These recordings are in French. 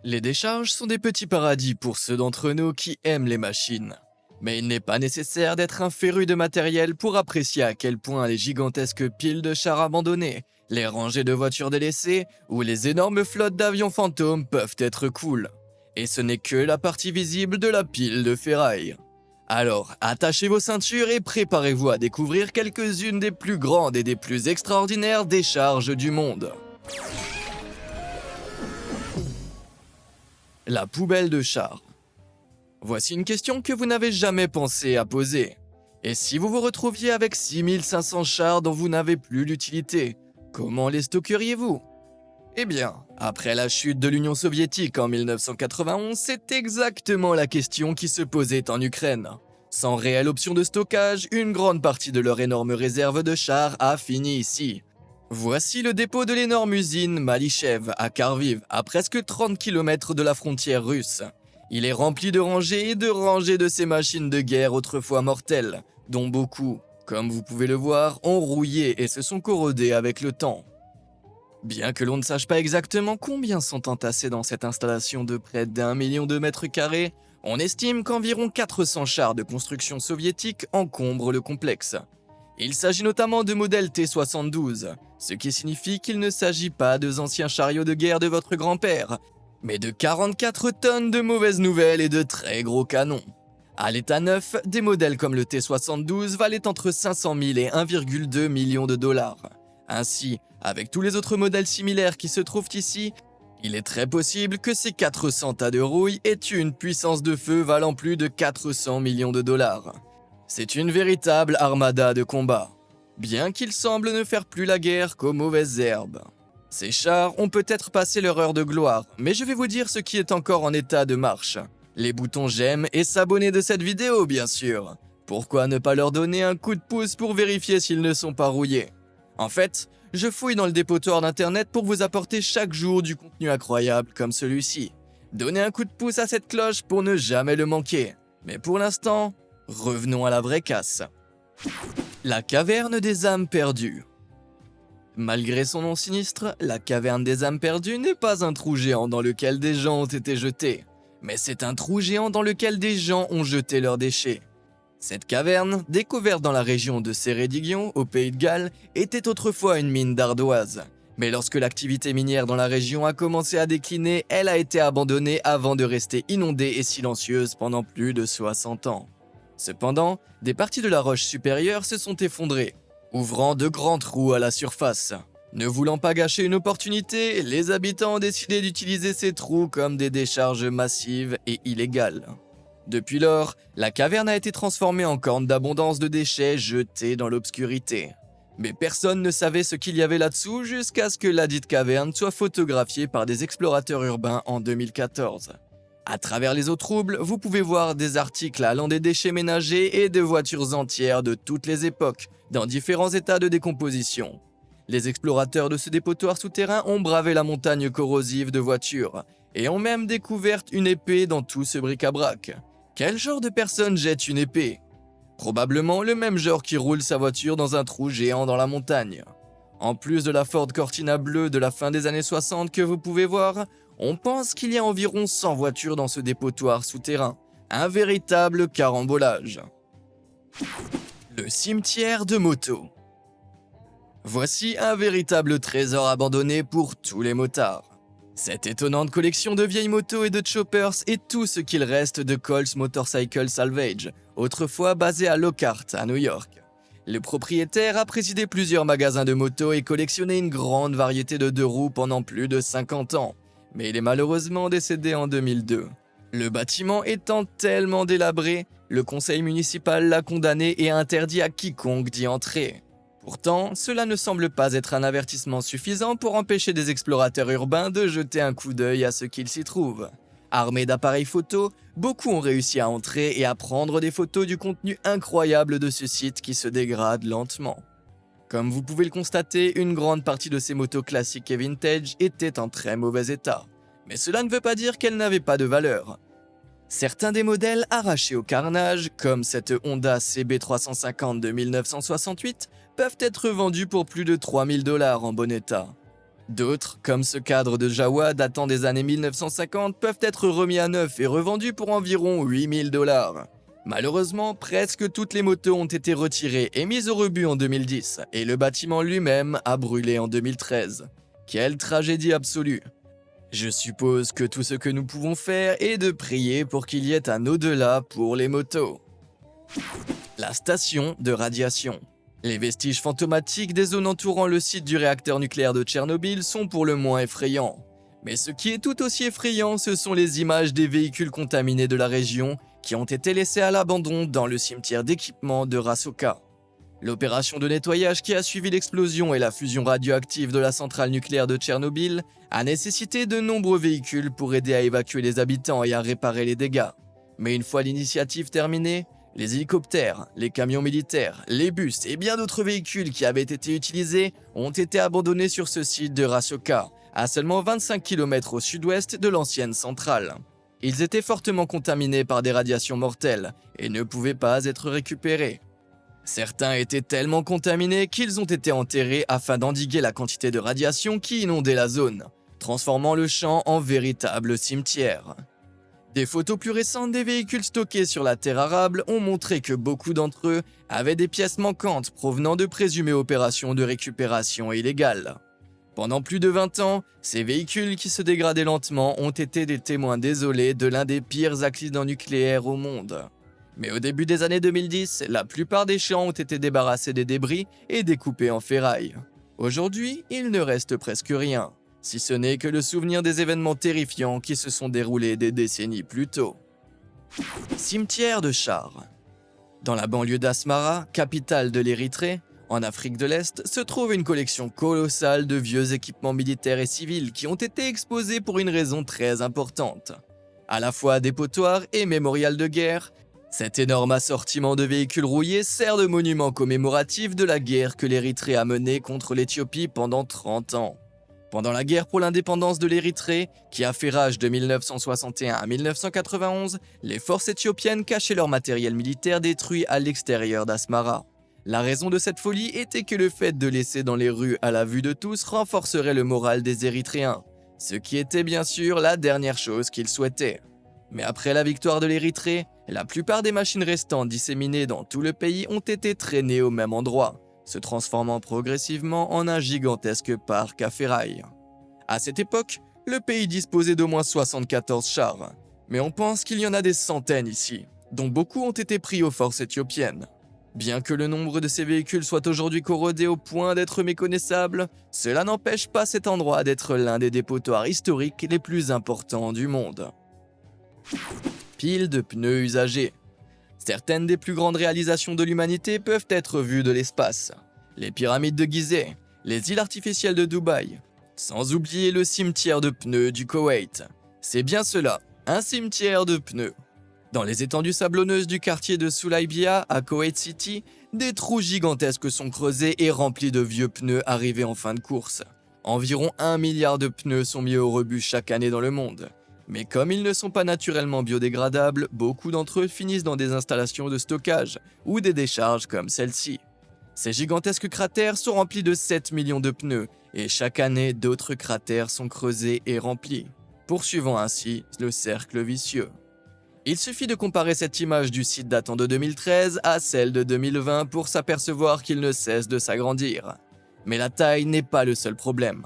Les décharges sont des petits paradis pour ceux d'entre nous qui aiment les machines. Mais il n'est pas nécessaire d'être un féru de matériel pour apprécier à quel point les gigantesques piles de chars abandonnés, les rangées de voitures délaissées ou les énormes flottes d'avions fantômes peuvent être cool. Et ce n'est que la partie visible de la pile de ferraille. Alors, attachez vos ceintures et préparez-vous à découvrir quelques-unes des plus grandes et des plus extraordinaires décharges du monde. La poubelle de char. Voici une question que vous n'avez jamais pensé à poser. Et si vous vous retrouviez avec 6500 chars dont vous n'avez plus l'utilité, comment les stockeriez-vous? Eh bien, après la chute de l'Union soviétique en 1991, c'est exactement la question qui se posait en Ukraine. Sans réelle option de stockage, une grande partie de leur énorme réserve de chars a fini ici. Voici le dépôt de l'énorme usine Malichev à Kharkiv, à presque 30 km de la frontière russe. Il est rempli de rangées et de rangées de ces machines de guerre autrefois mortelles, dont beaucoup, comme vous pouvez le voir, ont rouillé et se sont corrodées avec le temps. Bien que l'on ne sache pas exactement combien sont entassés dans cette installation de près d'1 million de mètres carrés, on estime qu'environ 400 chars de construction soviétique encombrent le complexe. Il s'agit notamment de modèles T-72, ce qui signifie qu'il ne s'agit pas de anciens chariots de guerre de votre grand-père, mais de 44 tonnes de mauvaises nouvelles et de très gros canons. À l'état neuf, des modèles comme le T-72 valaient entre 500 000 et 1,2 million de dollars. Ainsi, avec tous les autres modèles similaires qui se trouvent ici, il est très possible que ces 400 tas de rouille aient une puissance de feu valant plus de 400 millions de dollars. C'est une véritable armada de combat, bien qu'ils semblent ne faire plus la guerre qu'aux mauvaises herbes. Ces chars ont peut-être passé leur heure de gloire, mais je vais vous dire ce qui est encore en état de marche. Les boutons j'aime et s'abonner de cette vidéo, bien sûr. Pourquoi ne pas leur donner un coup de pouce pour vérifier s'ils ne sont pas rouillés? En fait, je fouille dans le dépotoir d'internet pour vous apporter chaque jour du contenu incroyable comme celui-ci. Donnez un coup de pouce à cette cloche pour ne jamais le manquer. Mais pour l'instant, revenons à la vraie casse. La caverne des âmes perdues. Malgré son nom sinistre, la caverne des âmes perdues n'est pas un trou géant dans lequel des gens ont été jetés, mais c'est un trou géant dans lequel des gens ont jeté leurs déchets. Cette caverne, découverte dans la région de Ceredigion, au Pays de Galles, était autrefois une mine d'ardoise. Mais lorsque l'activité minière dans la région a commencé à décliner, elle a été abandonnée avant de rester inondée et silencieuse pendant plus de 60 ans. Cependant, des parties de la roche supérieure se sont effondrées, ouvrant de grands trous à la surface. Ne voulant pas gâcher une opportunité, les habitants ont décidé d'utiliser ces trous comme des décharges massives et illégales. Depuis lors, la caverne a été transformée en corne d'abondance de déchets jetés dans l'obscurité. Mais personne ne savait ce qu'il y avait là-dessous jusqu'à ce que ladite caverne soit photographiée par des explorateurs urbains en 2014. À travers les eaux troubles, vous pouvez voir des articles allant des déchets ménagers et de voitures entières de toutes les époques, dans différents états de décomposition. Les explorateurs de ce dépotoir souterrain ont bravé la montagne corrosive de voitures, et ont même découvert une épée dans tout ce bric-à-brac. Quel genre de personne jette une épée? Probablement le même genre qui roule sa voiture dans un trou géant dans la montagne. En plus de la Ford Cortina bleue de la fin des années 60 que vous pouvez voir, on pense qu'il y a environ 100 voitures dans ce dépotoir souterrain. Un véritable carambolage. Le cimetière de motos. Voici un véritable trésor abandonné pour tous les motards. Cette étonnante collection de vieilles motos et de choppers est tout ce qu'il reste de Coles Motorcycle Salvage, autrefois basé à Lockhart, à New York. Le propriétaire a présidé plusieurs magasins de motos et collectionné une grande variété de deux roues pendant plus de 50 ans, mais il est malheureusement décédé en 2002. Le bâtiment étant tellement délabré, le conseil municipal l'a condamné et a interdit à quiconque d'y entrer. Pourtant, cela ne semble pas être un avertissement suffisant pour empêcher des explorateurs urbains de jeter un coup d'œil à ce qu'il s'y trouve. Armés d'appareils photo, beaucoup ont réussi à entrer et à prendre des photos du contenu incroyable de ce site qui se dégrade lentement. Comme vous pouvez le constater, une grande partie de ces motos classiques et vintage étaient en très mauvais état. Mais cela ne veut pas dire qu'elles n'avaient pas de valeur. Certains des modèles arrachés au carnage, comme cette Honda CB350 de 1968, peuvent être vendus pour plus de 3000 $ en bon état. D'autres, comme ce cadre de Jawa datant des années 1950, peuvent être remis à neuf et revendus pour environ 8 000 $. Malheureusement, presque toutes les motos ont été retirées et mises au rebut en 2010, et le bâtiment lui-même a brûlé en 2013. Quelle tragédie absolue! Je suppose que tout ce que nous pouvons faire est de prier pour qu'il y ait un au-delà pour les motos. La station de radiation. Les vestiges fantomatiques des zones entourant le site du réacteur nucléaire de Tchernobyl sont pour le moins effrayants. Mais ce qui est tout aussi effrayant, ce sont les images des véhicules contaminés de la région qui ont été laissés à l'abandon dans le cimetière d'équipement de Rasovka. L'opération de nettoyage qui a suivi l'explosion et la fusion radioactive de la centrale nucléaire de Tchernobyl a nécessité de nombreux véhicules pour aider à évacuer les habitants et à réparer les dégâts. Mais une fois l'initiative terminée, les hélicoptères, les camions militaires, les bus et bien d'autres véhicules qui avaient été utilisés ont été abandonnés sur ce site de Rasovka, à seulement 25 km au sud-ouest de l'ancienne centrale. Ils étaient fortement contaminés par des radiations mortelles et ne pouvaient pas être récupérés. Certains étaient tellement contaminés qu'ils ont été enterrés afin d'endiguer la quantité de radiation qui inondait la zone, transformant le champ en véritable cimetière. Des photos plus récentes des véhicules stockés sur la terre arable ont montré que beaucoup d'entre eux avaient des pièces manquantes provenant de présumées opérations de récupération illégales. Pendant plus de 20 ans, ces véhicules qui se dégradaient lentement ont été des témoins désolés de l'un des pires accidents nucléaires au monde. Mais au début des années 2010, la plupart des champs ont été débarrassés des débris et découpés en ferraille. Aujourd'hui, il ne reste presque rien, si ce n'est que le souvenir des événements terrifiants qui se sont déroulés des décennies plus tôt. Cimetière de chars. Dans la banlieue d'Asmara, capitale de l'Érythrée, en Afrique de l'Est, se trouve une collection colossale de vieux équipements militaires et civils qui ont été exposés pour une raison très importante. À la fois dépotoir et mémorial de guerre, cet énorme assortiment de véhicules rouillés sert de monument commémoratif de la guerre que l'Érythrée a menée contre l'Éthiopie pendant 30 ans. Pendant la guerre pour l'indépendance de l'Érythrée, qui a fait rage de 1961 à 1991, les forces éthiopiennes cachaient leur matériel militaire détruit à l'extérieur d'Asmara. La raison de cette folie était que le fait de laisser dans les rues à la vue de tous renforcerait le moral des Érythréens, ce qui était bien sûr la dernière chose qu'ils souhaitaient. Mais après la victoire de l'Érythrée, la plupart des machines restantes disséminées dans tout le pays ont été traînées au même endroit, se transformant progressivement en un gigantesque parc à ferraille. À cette époque, le pays disposait d'au moins 74 chars, mais on pense qu'il y en a des centaines ici, dont beaucoup ont été pris aux forces éthiopiennes. Bien que le nombre de ces véhicules soit aujourd'hui corrodé au point d'être méconnaissable, cela n'empêche pas cet endroit d'être l'un des dépotoirs historiques les plus importants du monde. Piles de pneus usagés. Certaines des plus grandes réalisations de l'humanité peuvent être vues de l'espace. Les pyramides de Gizeh, les îles artificielles de Dubaï, sans oublier le cimetière de pneus du Koweït. C'est bien cela, un cimetière de pneus. Dans les étendues sablonneuses du quartier de Sulaybia à Koweït City, des trous gigantesques sont creusés et remplis de vieux pneus arrivés en fin de course. Environ 1 milliard de pneus sont mis au rebut chaque année dans le monde. Mais comme ils ne sont pas naturellement biodégradables, beaucoup d'entre eux finissent dans des installations de stockage ou des décharges comme celle-ci. Ces gigantesques cratères sont remplis de 7 millions de pneus et chaque année d'autres cratères sont creusés et remplis, poursuivant ainsi le cercle vicieux. Il suffit de comparer cette image du site datant de 2013 à celle de 2020 pour s'apercevoir qu'il ne cesse de s'agrandir. Mais la taille n'est pas le seul problème.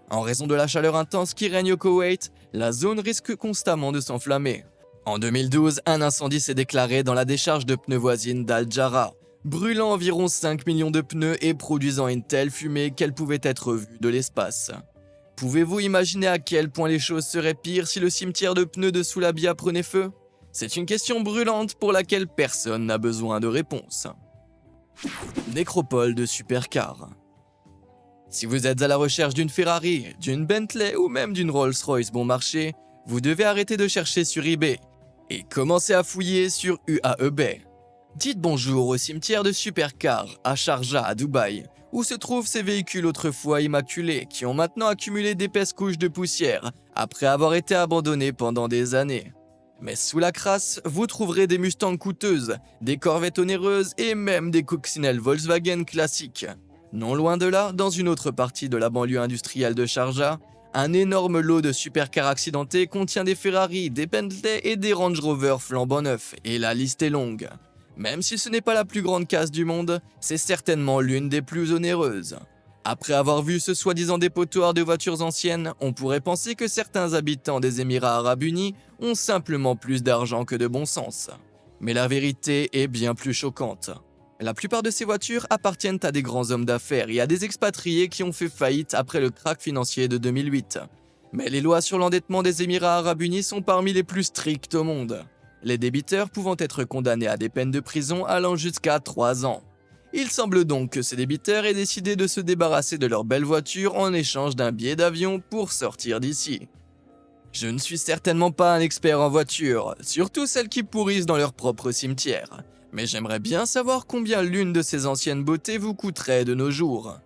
En raison de la chaleur intense qui règne au Koweït, la zone risque constamment de s'enflammer. En 2012, un incendie s'est déclaré dans la décharge de pneus voisine d'Al-Jarrah, brûlant environ 5 millions de pneus et produisant une telle fumée qu'elle pouvait être vue de l'espace. Pouvez-vous imaginer à quel point les choses seraient pires si le cimetière de pneus de Soulabia prenait feu ? C'est une question brûlante pour laquelle personne n'a besoin de réponse. Nécropole de supercars. Si vous êtes à la recherche d'une Ferrari, d'une Bentley ou même d'une Rolls-Royce bon marché, vous devez arrêter de chercher sur eBay et commencer à fouiller sur UAeBay. Dites bonjour au cimetière de supercars à Sharjah à Dubaï, où se trouvent ces véhicules autrefois immaculés qui ont maintenant accumulé d'épaisses couches de poussière après avoir été abandonnés pendant des années. Mais sous la crasse, vous trouverez des Mustangs coûteuses, des Corvettes onéreuses et même des coccinelles Volkswagen classiques. Non loin de là, dans une autre partie de la banlieue industrielle de Sharjah, un énorme lot de supercars accidentés contient des Ferrari, des Bentley et des Range Rover flambant neufs, et la liste est longue. Même si ce n'est pas la plus grande casse du monde, c'est certainement l'une des plus onéreuses. Après avoir vu ce soi-disant dépotoir de voitures anciennes, on pourrait penser que certains habitants des Émirats Arabes Unis ont simplement plus d'argent que de bon sens. Mais la vérité est bien plus choquante. La plupart de ces voitures appartiennent à des grands hommes d'affaires et à des expatriés qui ont fait faillite après le krach financier de 2008. Mais les lois sur l'endettement des Émirats Arabes Unis sont parmi les plus strictes au monde, les débiteurs pouvant être condamnés à des peines de prison allant jusqu'à 3 ans. Il semble donc que ces débiteurs aient décidé de se débarrasser de leur belle voiture en échange d'un billet d'avion pour sortir d'ici. Je ne suis certainement pas un expert en voitures, surtout celles qui pourrissent dans leur propre cimetière, mais j'aimerais bien savoir combien l'une de ces anciennes beautés vous coûterait de nos jours.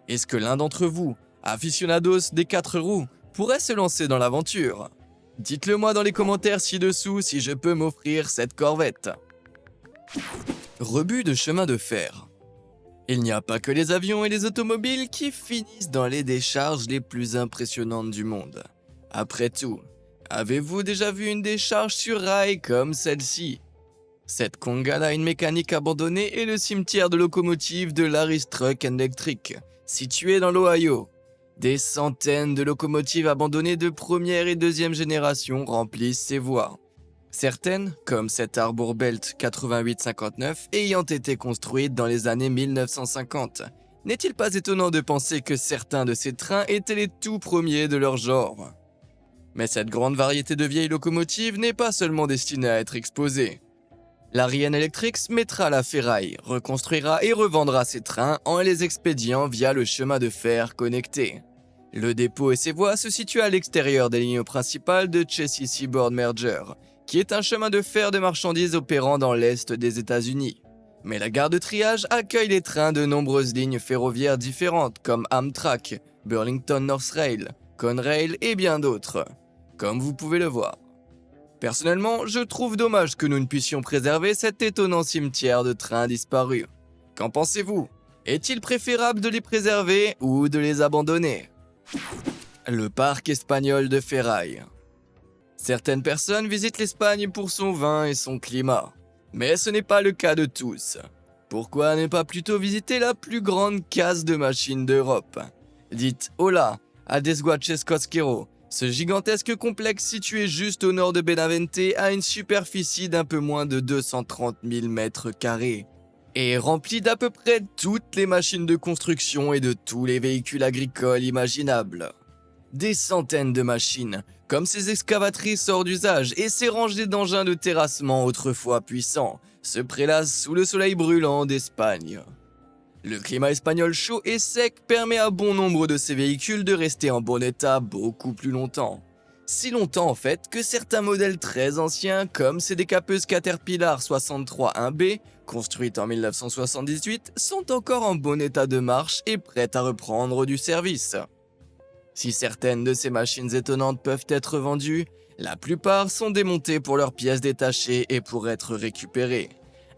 Est-ce que l'un d'entre vous, aficionados des 4 roues, pourrait se lancer dans l'aventure? Dites-le moi dans les commentaires ci-dessous si je peux m'offrir cette Corvette. Rebut de chemin de fer. Il n'y a pas que les avions et les automobiles qui finissent dans les décharges les plus impressionnantes du monde. Après tout, avez-vous déjà vu une décharge sur rail comme celle-ci? Cette Congal a une mécanique abandonnée et le cimetière de locomotives de Larry's Truck and Electric, situé dans l'Ohio. Des centaines de locomotives abandonnées de première et deuxième génération remplissent ces voies. Certaines, comme cette Arbor Belt 8859, ayant été construite dans les années 1950. N'est-il pas étonnant de penser que certains de ces trains étaient les tout premiers de leur genre? Mais cette grande variété de vieilles locomotives n'est pas seulement destinée à être exposée. L'Ariane Electric mettra la ferraille, reconstruira et revendra ses trains en les expédiant via le chemin de fer connecté. Le dépôt et ses voies se situent à l'extérieur des lignes principales de Chessie Seaboard Merger, qui est un chemin de fer de marchandises opérant dans l'est des États-Unis. Mais la gare de triage accueille les trains de nombreuses lignes ferroviaires différentes comme Amtrak, Burlington North Rail, Conrail et bien d'autres, comme vous pouvez le voir. Personnellement, je trouve dommage que nous ne puissions préserver cet étonnant cimetière de trains disparus. Qu'en pensez-vous? Est-il préférable de les préserver ou de les abandonner? Le parc espagnol de ferraille. Certaines personnes visitent l'Espagne pour son vin et son climat, mais ce n'est pas le cas de tous. Pourquoi ne pas plutôt visiter la plus grande case de machines d'Europe? Dites hola à Desguaches-Cosquero, ce gigantesque complexe situé juste au nord de Benavente a une superficie d'un peu moins de 230 000 mètres carrés et rempli d'à peu près toutes les machines de construction et de tous les véhicules agricoles imaginables. Des centaines de machines, comme ces excavatrices hors d'usage et ces rangées d'engins de terrassement autrefois puissants, se prélassent sous le soleil brûlant d'Espagne. Le climat espagnol chaud et sec permet à bon nombre de ces véhicules de rester en bon état beaucoup plus longtemps. Si longtemps en fait que certains modèles très anciens, comme ces décapeuses Caterpillar 63 1B, construites en 1978, sont encore en bon état de marche et prêtes à reprendre du service. Si certaines de ces machines étonnantes peuvent être vendues, la plupart sont démontées pour leurs pièces détachées et pour être récupérées.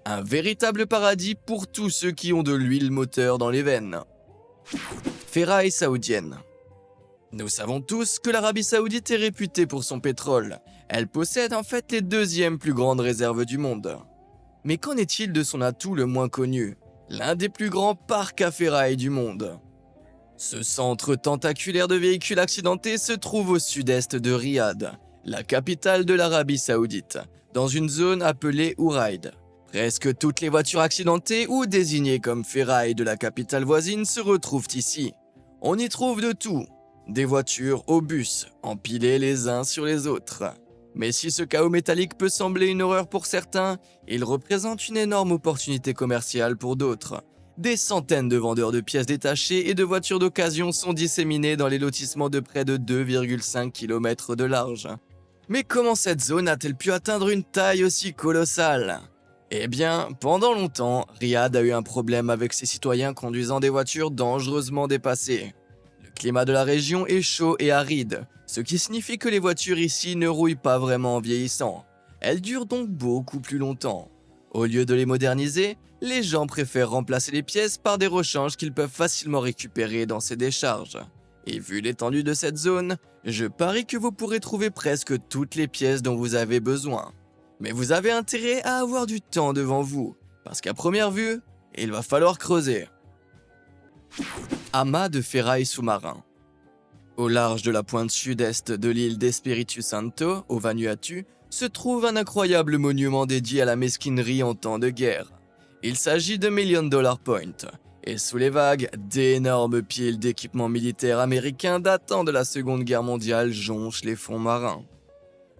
Un véritable paradis pour tous ceux qui ont de l'huile moteur dans les veines. Ferraille saoudienne. Nous savons tous que l'Arabie Saoudite est réputée pour son pétrole. Elle possède en fait les deuxièmes plus grandes réserves du monde. Mais qu'en est-il de son atout le moins connu, l'un des plus grands parcs à ferraille du monde? Ce centre tentaculaire de véhicules accidentés se trouve au sud-est de Riyad, la capitale de l'Arabie Saoudite, dans une zone appelée Uraid. Presque toutes les voitures accidentées ou désignées comme ferraille de la capitale voisine se retrouvent ici. On y trouve de tout, des voitures au bus, empilées les uns sur les autres. Mais si ce chaos métallique peut sembler une horreur pour certains, il représente une énorme opportunité commerciale pour d'autres. Des centaines de vendeurs de pièces détachées et de voitures d'occasion sont disséminés dans les lotissements de près de 2,5 km de large. Mais comment cette zone a-t-elle pu atteindre une taille aussi colossale? Eh bien, pendant longtemps, Riyad a eu un problème avec ses citoyens conduisant des voitures dangereusement dépassées. Le climat de la région est chaud et aride, ce qui signifie que les voitures ici ne rouillent pas vraiment en vieillissant. Elles durent donc beaucoup plus longtemps. Au lieu de les moderniser, les gens préfèrent remplacer les pièces par des rechanges qu'ils peuvent facilement récupérer dans ces décharges. Et vu l'étendue de cette zone, je parie que vous pourrez trouver presque toutes les pièces dont vous avez besoin. Mais vous avez intérêt à avoir du temps devant vous, parce qu'à première vue, il va falloir creuser. Amas de ferraille sous-marin. Au large de la pointe sud-est de l'île d'Espiritu Santo, au Vanuatu, se trouve un incroyable monument dédié à la mesquinerie en temps de guerre. Il s'agit de Million Dollar Point, et sous les vagues, d'énormes piles d'équipements militaires américains datant de la Seconde Guerre mondiale jonchent les fonds marins.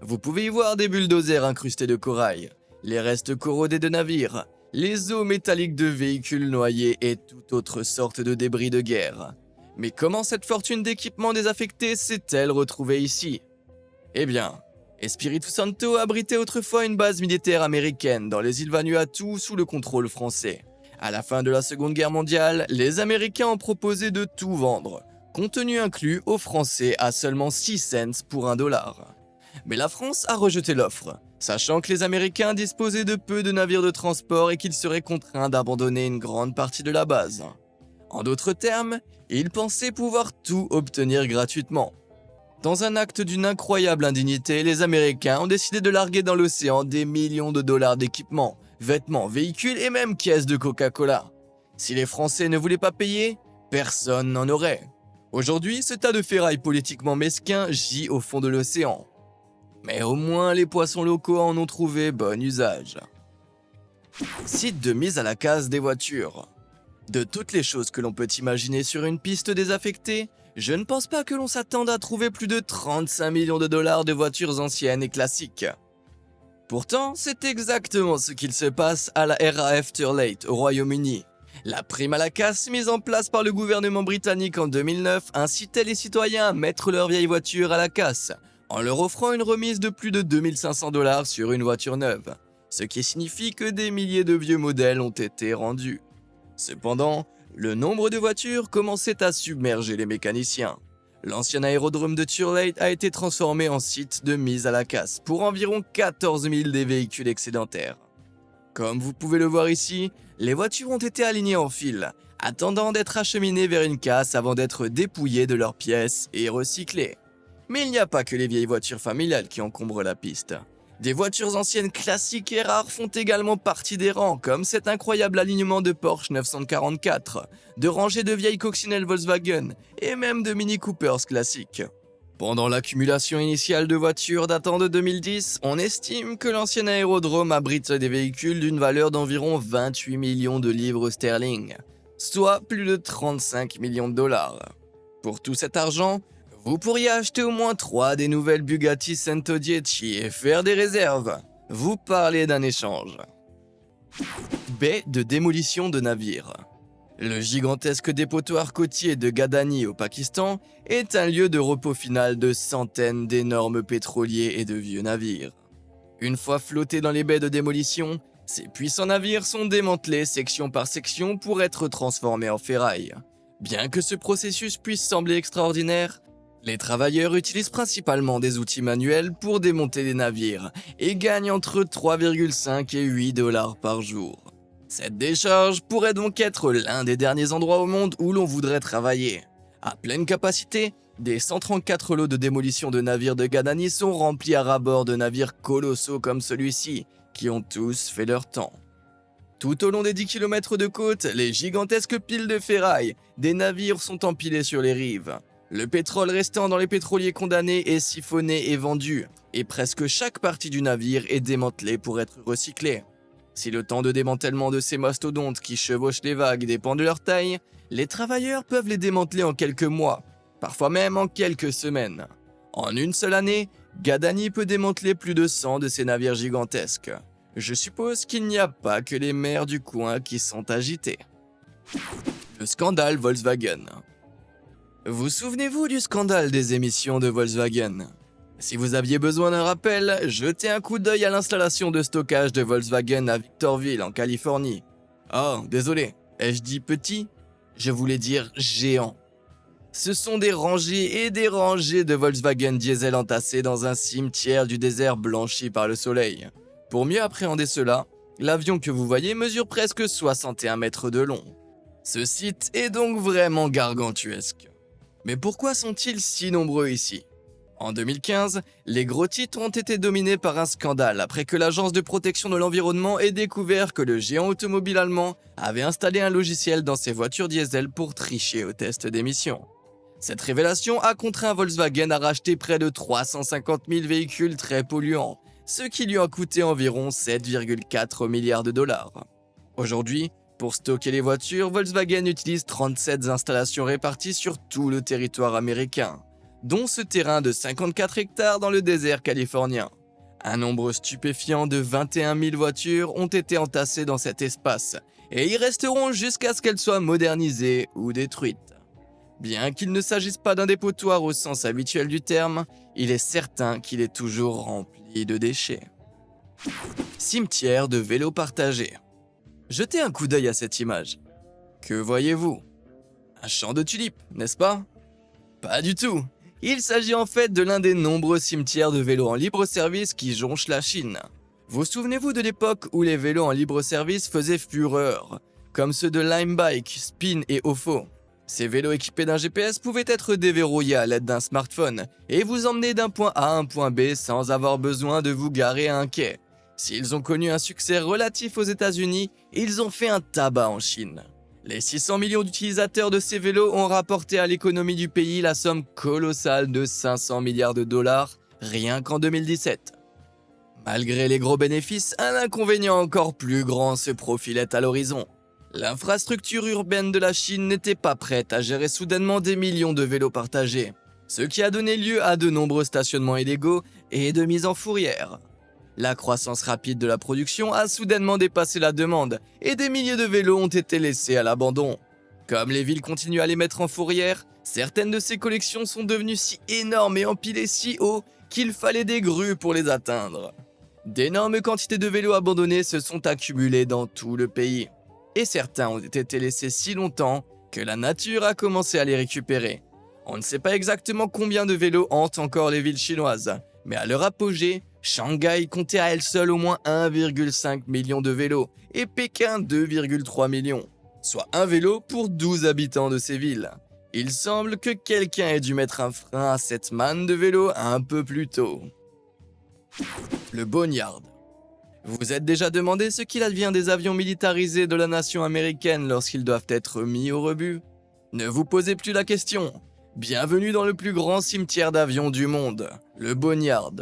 Vous pouvez y voir des bulldozers incrustés de corail, les restes corrodés de navires, les os métalliques de véhicules noyés et toute autre sorte de débris de guerre. Mais comment cette fortune d'équipement désaffecté s'est-elle retrouvée ici? Eh bien, Espiritu Santo abritait autrefois une base militaire américaine dans les îles Vanuatu sous le contrôle français. À la fin de la Seconde Guerre mondiale, les Américains ont proposé de tout vendre, contenu inclus aux Français à seulement 6 cents pour $1. Mais la France a rejeté l'offre, sachant que les Américains disposaient de peu de navires de transport et qu'ils seraient contraints d'abandonner une grande partie de la base. En d'autres termes, ils pensaient pouvoir tout obtenir gratuitement. Dans un acte d'une incroyable indignité, les Américains ont décidé de larguer dans l'océan des millions de dollars d'équipements, vêtements, véhicules et même caisses de Coca-Cola. Si les Français ne voulaient pas payer, personne n'en aurait. Aujourd'hui, ce tas de ferraille politiquement mesquin gît au fond de l'océan. Mais au moins, les poissons locaux en ont trouvé bon usage. Site de mise à la casse des voitures. De toutes les choses que l'on peut imaginer sur une piste désaffectée, je ne pense pas que l'on s'attende à trouver plus de 35 millions de dollars de voitures anciennes et classiques. Pourtant, c'est exactement ce qu'il se passe à la RAF Turlate au Royaume-Uni. La prime à la casse mise en place par le gouvernement britannique en 2009 incitait les citoyens à mettre leurs vieilles voitures à la casse, en leur offrant une remise de plus de 2500 dollars sur une voiture neuve, ce qui signifie que des milliers de vieux modèles ont été rendus. Cependant, le nombre de voitures commençait à submerger les mécaniciens. L'ancien aérodrome de Turlate a été transformé en site de mise à la casse pour environ 14 000 des véhicules excédentaires. Comme vous pouvez le voir ici, les voitures ont été alignées en file, attendant d'être acheminées vers une casse avant d'être dépouillées de leurs pièces et recyclées. Mais il n'y a pas que les vieilles voitures familiales qui encombrent la piste. Des voitures anciennes classiques et rares font également partie des rangs, comme cet incroyable alignement de Porsche 944, de rangées de vieilles coccinelles Volkswagen et même de Mini Coopers classiques. Pendant l'accumulation initiale de voitures datant de 2010, on estime que l'ancien aérodrome abrite des véhicules d'une valeur d'environ 28 millions de livres sterling, soit plus de 35 millions de dollars. Pour tout cet argent, vous pourriez acheter au moins 3 des nouvelles Bugatti Centodieci et faire des réserves. Vous parlez d'un échange. Baie de démolition de navires. Le gigantesque dépotoir côtier de Gadani au Pakistan est un lieu de repos final de centaines d'énormes pétroliers et de vieux navires. Une fois flottés dans les baies de démolition, ces puissants navires sont démantelés section par section pour être transformés en ferraille. Bien que ce processus puisse sembler extraordinaire, les travailleurs utilisent principalement des outils manuels pour démonter les navires et gagnent entre 3,5 et 8 dollars par jour. Cette décharge pourrait donc être l'un des derniers endroits au monde où l'on voudrait travailler. À pleine capacité, des 134 lots de démolition de navires de Gadani sont remplis à ras-bord de navires colossaux comme celui-ci, qui ont tous fait leur temps. Tout au long des 10 km de côte, les gigantesques piles de ferraille des navires sont empilées sur les rives. Le pétrole restant dans les pétroliers condamnés est siphonné et vendu, et presque chaque partie du navire est démantelée pour être recyclée. Si le temps de démantèlement de ces mastodontes qui chevauchent les vagues dépend de leur taille, les travailleurs peuvent les démanteler en quelques mois, parfois même en quelques semaines. En une seule année, Gadani peut démanteler plus de 100 de ces navires gigantesques. Je suppose qu'il n'y a pas que les mers du coin qui sont agitées. Le scandale Volkswagen. Vous souvenez-vous du scandale des émissions de Volkswagen? Si vous aviez besoin d'un rappel, jetez un coup d'œil à l'installation de stockage de Volkswagen à Victorville, en Californie. Oh, désolé, ai-je dit petit? Je voulais dire géant. Ce sont des rangées et des rangées de Volkswagen diesel entassés dans un cimetière du désert blanchi par le soleil. Pour mieux appréhender cela, L'avion que vous voyez mesure presque 61 mètres de long. Ce site est donc vraiment gargantuesque. Mais pourquoi sont-ils si nombreux ici ? En 2015, les gros titres ont été dominés par un scandale après que l'agence de protection de l'environnement ait découvert que le géant automobile allemand avait installé un logiciel dans ses voitures diesel pour tricher aux tests d'émissions. Cette révélation a contraint Volkswagen à racheter près de 350 000 véhicules très polluants, ce qui lui a coûté environ 7,4 milliards de dollars. Aujourd'hui, pour stocker les voitures, Volkswagen utilise 37 installations réparties sur tout le territoire américain, dont ce terrain de 54 hectares dans le désert californien. Un nombre stupéfiant de 21 000 voitures ont été entassées dans cet espace, et y resteront jusqu'à ce qu'elles soient modernisées ou détruites. Bien qu'il ne s'agisse pas d'un dépotoir au sens habituel du terme, il est certain qu'il est toujours rempli de déchets. Cimetière de vélos partagés. Jetez un coup d'œil à cette image. Que voyez-vous ? Un champ de tulipes, n'est-ce pas ? Pas du tout. Il s'agit en fait de l'un des nombreux cimetières de vélos en libre-service qui jonchent la Chine. Vous souvenez-vous de l'époque où les vélos en libre-service faisaient fureur, comme ceux de Limebike, Spin et Ofo. Ces vélos équipés d'un GPS pouvaient être déverrouillés à l'aide d'un smartphone et vous emmener d'un point A à un point B sans avoir besoin de vous garer à un quai. S'ils ont connu un succès relatif aux États-Unis, ils ont fait un tabac en Chine. Les 600 millions d'utilisateurs de ces vélos ont rapporté à l'économie du pays la somme colossale de 500 milliards de dollars rien qu'en 2017. Malgré les gros bénéfices, un inconvénient encore plus grand se profilait à l'horizon. L'infrastructure urbaine de la Chine n'était pas prête à gérer soudainement des millions de vélos partagés, ce qui a donné lieu à de nombreux stationnements illégaux et de mises en fourrière. La croissance rapide de la production a soudainement dépassé la demande et des milliers de vélos ont été laissés à l'abandon. Comme les villes continuent à les mettre en fourrière, certaines de ces collections sont devenues si énormes et empilées si haut qu'il fallait des grues pour les atteindre. D'énormes quantités de vélos abandonnés se sont accumulées dans tout le pays. Et certains ont été laissés si longtemps que la nature a commencé à les récupérer. On ne sait pas exactement combien de vélos hantent encore les villes chinoises, mais à leur apogée, Shanghai comptait à elle seule au moins 1,5 million de vélos et Pékin 2,3 millions, soit un vélo pour 12 habitants de ces villes. Il semble que quelqu'un ait dû mettre un frein à cette manne de vélos un peu plus tôt. Le Boneyard. Vous vous êtes déjà demandé ce qu'il advient des avions militarisés de la nation américaine lorsqu'ils doivent être mis au rebut ? Ne vous posez plus la question. Bienvenue dans le plus grand cimetière d'avions du monde, le Boneyard.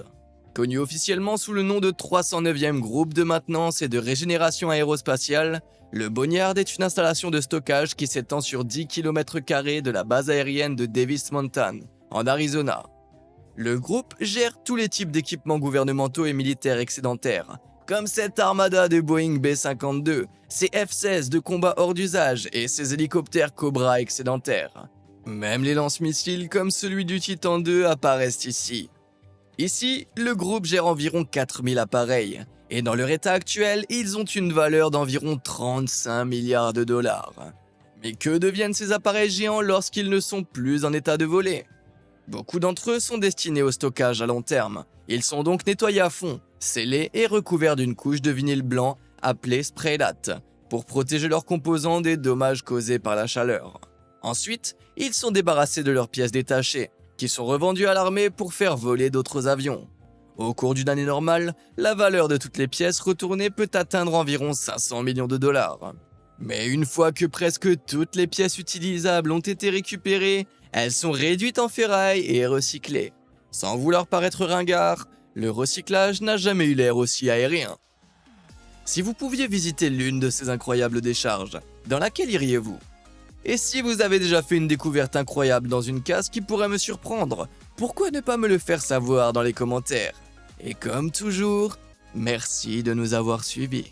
Connu officiellement sous le nom de 309e groupe de maintenance et de régénération aérospatiale, le Boneyard est une installation de stockage qui s'étend sur 10 km² de la base aérienne de Davis Mountain, en Arizona. Le groupe gère tous les types d'équipements gouvernementaux et militaires excédentaires, comme cette armada de Boeing B-52, ses F-16 de combat hors d'usage et ses hélicoptères Cobra excédentaires. Même les lance-missiles comme celui du Titan II apparaissent ici. Ici, le groupe gère environ 4000 appareils, et dans leur état actuel, ils ont une valeur d'environ 35 milliards de dollars. Mais que deviennent ces appareils géants lorsqu'ils ne sont plus en état de voler ? Beaucoup d'entre eux sont destinés au stockage à long terme. Ils sont donc nettoyés à fond, scellés et recouverts d'une couche de vinyle blanc appelée Spraylat, pour protéger leurs composants des dommages causés par la chaleur. Ensuite, ils sont débarrassés de leurs pièces détachées, qui sont revendues à l'armée pour faire voler d'autres avions. Au cours d'une année normale, la valeur de toutes les pièces retournées peut atteindre environ 500 millions de dollars. Mais une fois que presque toutes les pièces utilisables ont été récupérées, elles sont réduites en ferraille et recyclées. Sans vouloir paraître ringard, le recyclage n'a jamais eu l'air aussi aérien. Si vous pouviez visiter l'une de ces incroyables décharges, dans laquelle iriez-vous ? Et si vous avez déjà fait une découverte incroyable dans une case qui pourrait me surprendre, pourquoi ne pas me le faire savoir dans les commentaires ? Et comme toujours, merci de nous avoir suivis.